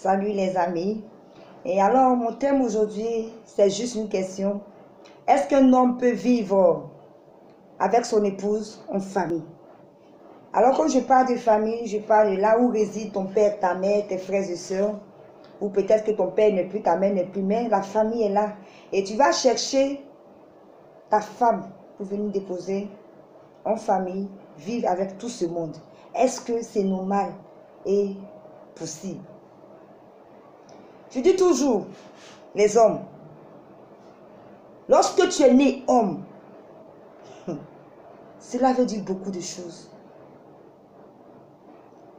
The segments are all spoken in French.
Salut les amis. Et alors, mon thème aujourd'hui, c'est juste une question. Est-ce qu'un homme peut vivre avec son épouse en famille? Alors, quand je parle de famille, je parle de là où réside ton père, ta mère, tes frères et sœurs. Ou peut-être que ton père n'est plus, ta mère n'est plus, mais la famille est là. Et tu vas chercher ta femme pour venir déposer en famille, vivre avec tout ce monde. Est-ce que c'est normal et possible? Je dis toujours, les hommes, lorsque tu es né homme, cela veut dire beaucoup de choses.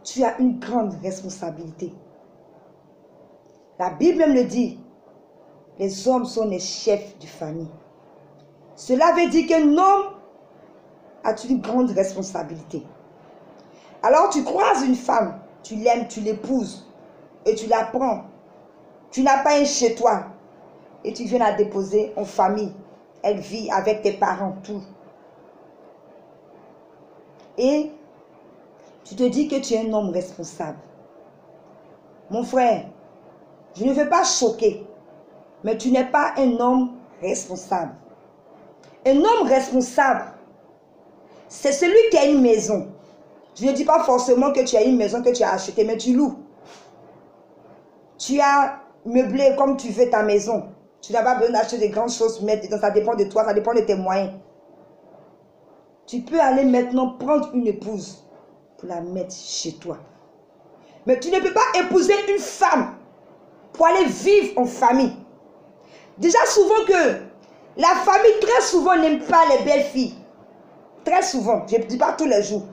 Tu as une grande responsabilité. La Bible même le dit, les hommes sont les chefs de famille. Cela veut dire qu'un homme a une grande responsabilité. Alors tu croises une femme, tu l'aimes, tu l'épouses et tu la prends. Tu n'as pas un chez toi et tu viens la déposer en famille. Elle vit avec tes parents, tout. Et tu te dis que tu es un homme responsable. Mon frère, je ne veux pas choquer, mais tu n'es pas un homme responsable. Un homme responsable, c'est celui qui a une maison. Je ne dis pas forcément que tu as une maison que tu as achetée, mais tu loues. Tu as meublé comme tu veux ta maison. Tu n'as pas besoin d'acheter de grandes choses, mais ça dépend de toi, ça dépend de tes moyens. Tu peux aller maintenant prendre une épouse pour la mettre chez toi. Mais tu ne peux pas épouser une femme pour aller vivre en famille. Déjà souvent que la famille très souvent n'aime pas les belles filles. Très souvent, je ne dis pas tous les jours.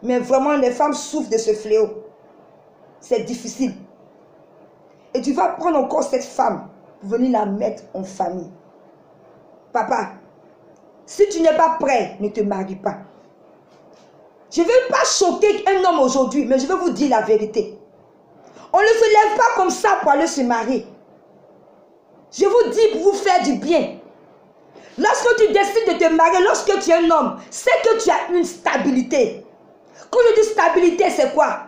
Mais vraiment les femmes souffrent de ce fléau. C'est difficile. Et tu vas prendre encore cette femme pour venir la mettre en famille. Papa, si tu n'es pas prêt, ne te marie pas. Je ne veux pas choquer un homme aujourd'hui, mais je vais vous dire la vérité. On ne se lève pas comme ça pour aller se marier. Je vous dis pour vous faire du bien. Lorsque tu décides de te marier, lorsque tu es un homme, c'est que tu as une stabilité. Quand je dis stabilité, c'est quoi?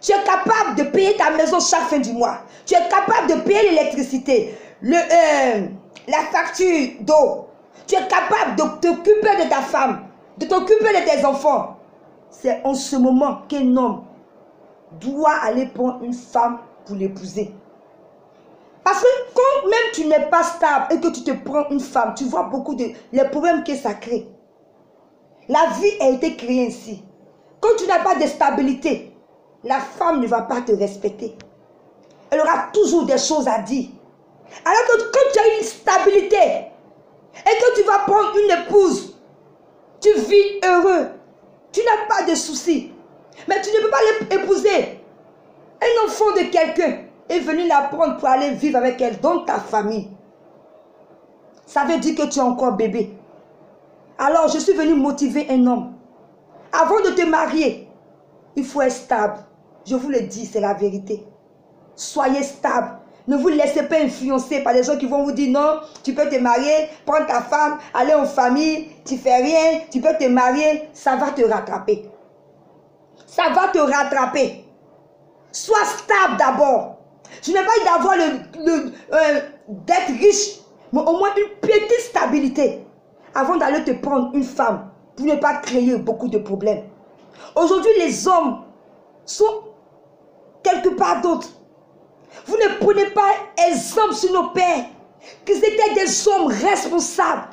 Tu es capable de payer ta maison chaque fin du mois. Tu es capable de payer l'électricité, la facture d'eau. Tu es capable de t'occuper de ta femme, de t'occuper de tes enfants. C'est en ce moment qu'un homme doit aller prendre une femme pour l'épouser. Parce que quand même tu n'es pas stable et que tu te prends une femme, tu vois beaucoup de les problèmes que ça crée. La vie a été créée ainsi. Quand tu n'as pas de stabilité, la femme ne va pas te respecter. Elle aura toujours des choses à dire. Alors que quand tu as une stabilité et que tu vas prendre une épouse, tu vis heureux. Tu n'as pas de soucis. Mais tu ne peux pas épouser un enfant de quelqu'un et venir la prendre pour aller vivre avec elle dans ta famille. Ça veut dire que tu es encore bébé. Alors je suis venu motiver un homme. Avant de te marier, il faut être stable. Je vous le dis, c'est la vérité. Soyez stable. Ne vous laissez pas influencer par les gens qui vont vous dire non, tu peux te marier, prendre ta femme, aller en famille, tu fais rien, tu peux te marier, ça va te rattraper. Ça va te rattraper. Sois stable d'abord. Je n'ai pas dit d'avoir d'être riche, mais au moins une petite stabilité avant d'aller te prendre une femme pour ne pas créer beaucoup de problèmes. Aujourd'hui, les hommes sont quelque part d'autre. Vous ne prenez pas exemple sur nos pères, qu'ils étaient des hommes responsables.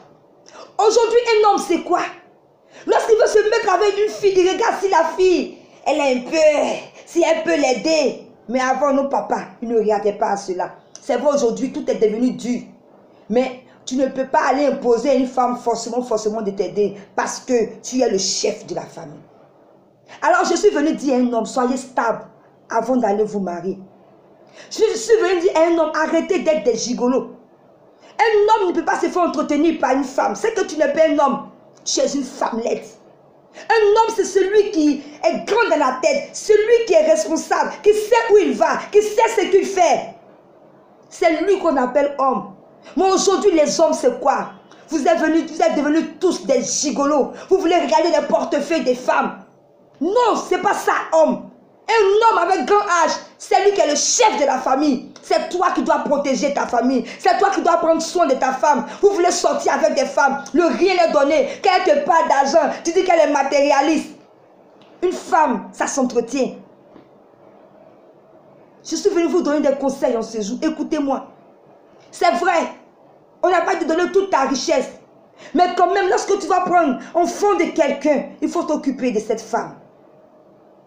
Aujourd'hui, un homme, c'est quoi? Lorsqu'il veut se mettre avec une fille, il regarde si la fille, elle est un peu, si elle peut l'aider. Mais avant, nos papas, ils ne regardaient pas à cela. C'est vrai, aujourd'hui, tout est devenu dur. Mais tu ne peux pas aller imposer à une femme forcément de t'aider parce que tu es le chef de la famille. Alors, je suis venu dire à un homme, soyez stable avant d'aller vous marier. Je suis venu dire à un homme, arrêtez d'être des gigolos. Un homme ne peut pas se faire entretenir par une femme. C'est que tu n'es pas un homme, tu es une femmelette. Un homme, c'est celui qui est grand dans la tête, celui qui est responsable, qui sait où il va, qui sait ce qu'il fait. C'est lui qu'on appelle homme. Mais aujourd'hui, les hommes, c'est quoi? Vous êtes devenus tous des gigolos. Vous voulez regarder les portefeuilles des femmes. Non, ce n'est pas ça, homme. Un homme avec grand âge, c'est lui qui est le chef de la famille. C'est toi qui dois protéger ta famille. C'est toi qui dois prendre soin de ta femme. Vous voulez sortir avec des femmes, le rien est donné, qu'elle te parle d'argent, tu dis qu'elle est matérialiste. Une femme, ça s'entretient. Je suis venu vous donner des conseils en ce jour. Écoutez-moi. C'est vrai, on n'a pas de donner toute ta richesse. Mais quand même, lorsque tu vas prendre enfant de quelqu'un, il faut t'occuper de cette femme.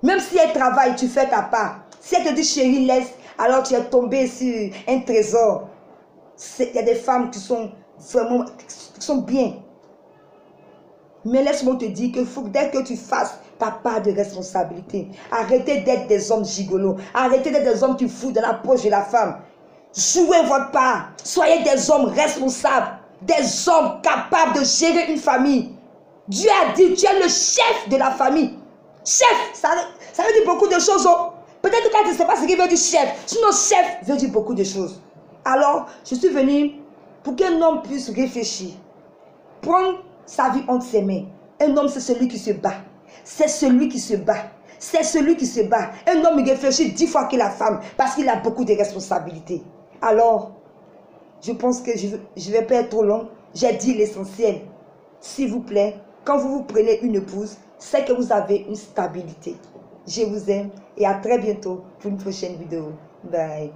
Même si elle travaille, tu fais ta part. Si elle te dit chérie, laisse, alors tu es tombé sur un trésor. Il y a des femmes qui sont vraiment qui sont bien. Mais laisse-moi te dire qu'il faut dès que tu fasses ta part de responsabilité, arrêtez d'être des hommes gigolos. Arrêtez d'être des hommes qui foutent dans la poche de la femme. Jouez votre part. Soyez des hommes responsables. Des hommes capables de gérer une famille. Dieu a dit, tu es le chef de la famille. Chef, ça veut dire beaucoup de choses. Oh. Peut-être que tu ne sais pas ce qu'il veut dire chef. Sinon, chef veut dire beaucoup de choses. Alors, je suis venu pour qu'un homme puisse réfléchir. Prendre sa vie entre ses mains. Un homme, c'est celui qui se bat. C'est celui qui se bat. C'est celui qui se bat. Un homme, il réfléchit 10 fois que la femme parce qu'il a beaucoup de responsabilités. Alors, je pense que je ne vais pas être trop long. J'ai dit l'essentiel. S'il vous plaît, quand vous vous prenez une épouse, c'est que vous avez une stabilité. Je vous aime et à très bientôt pour une prochaine vidéo. Bye.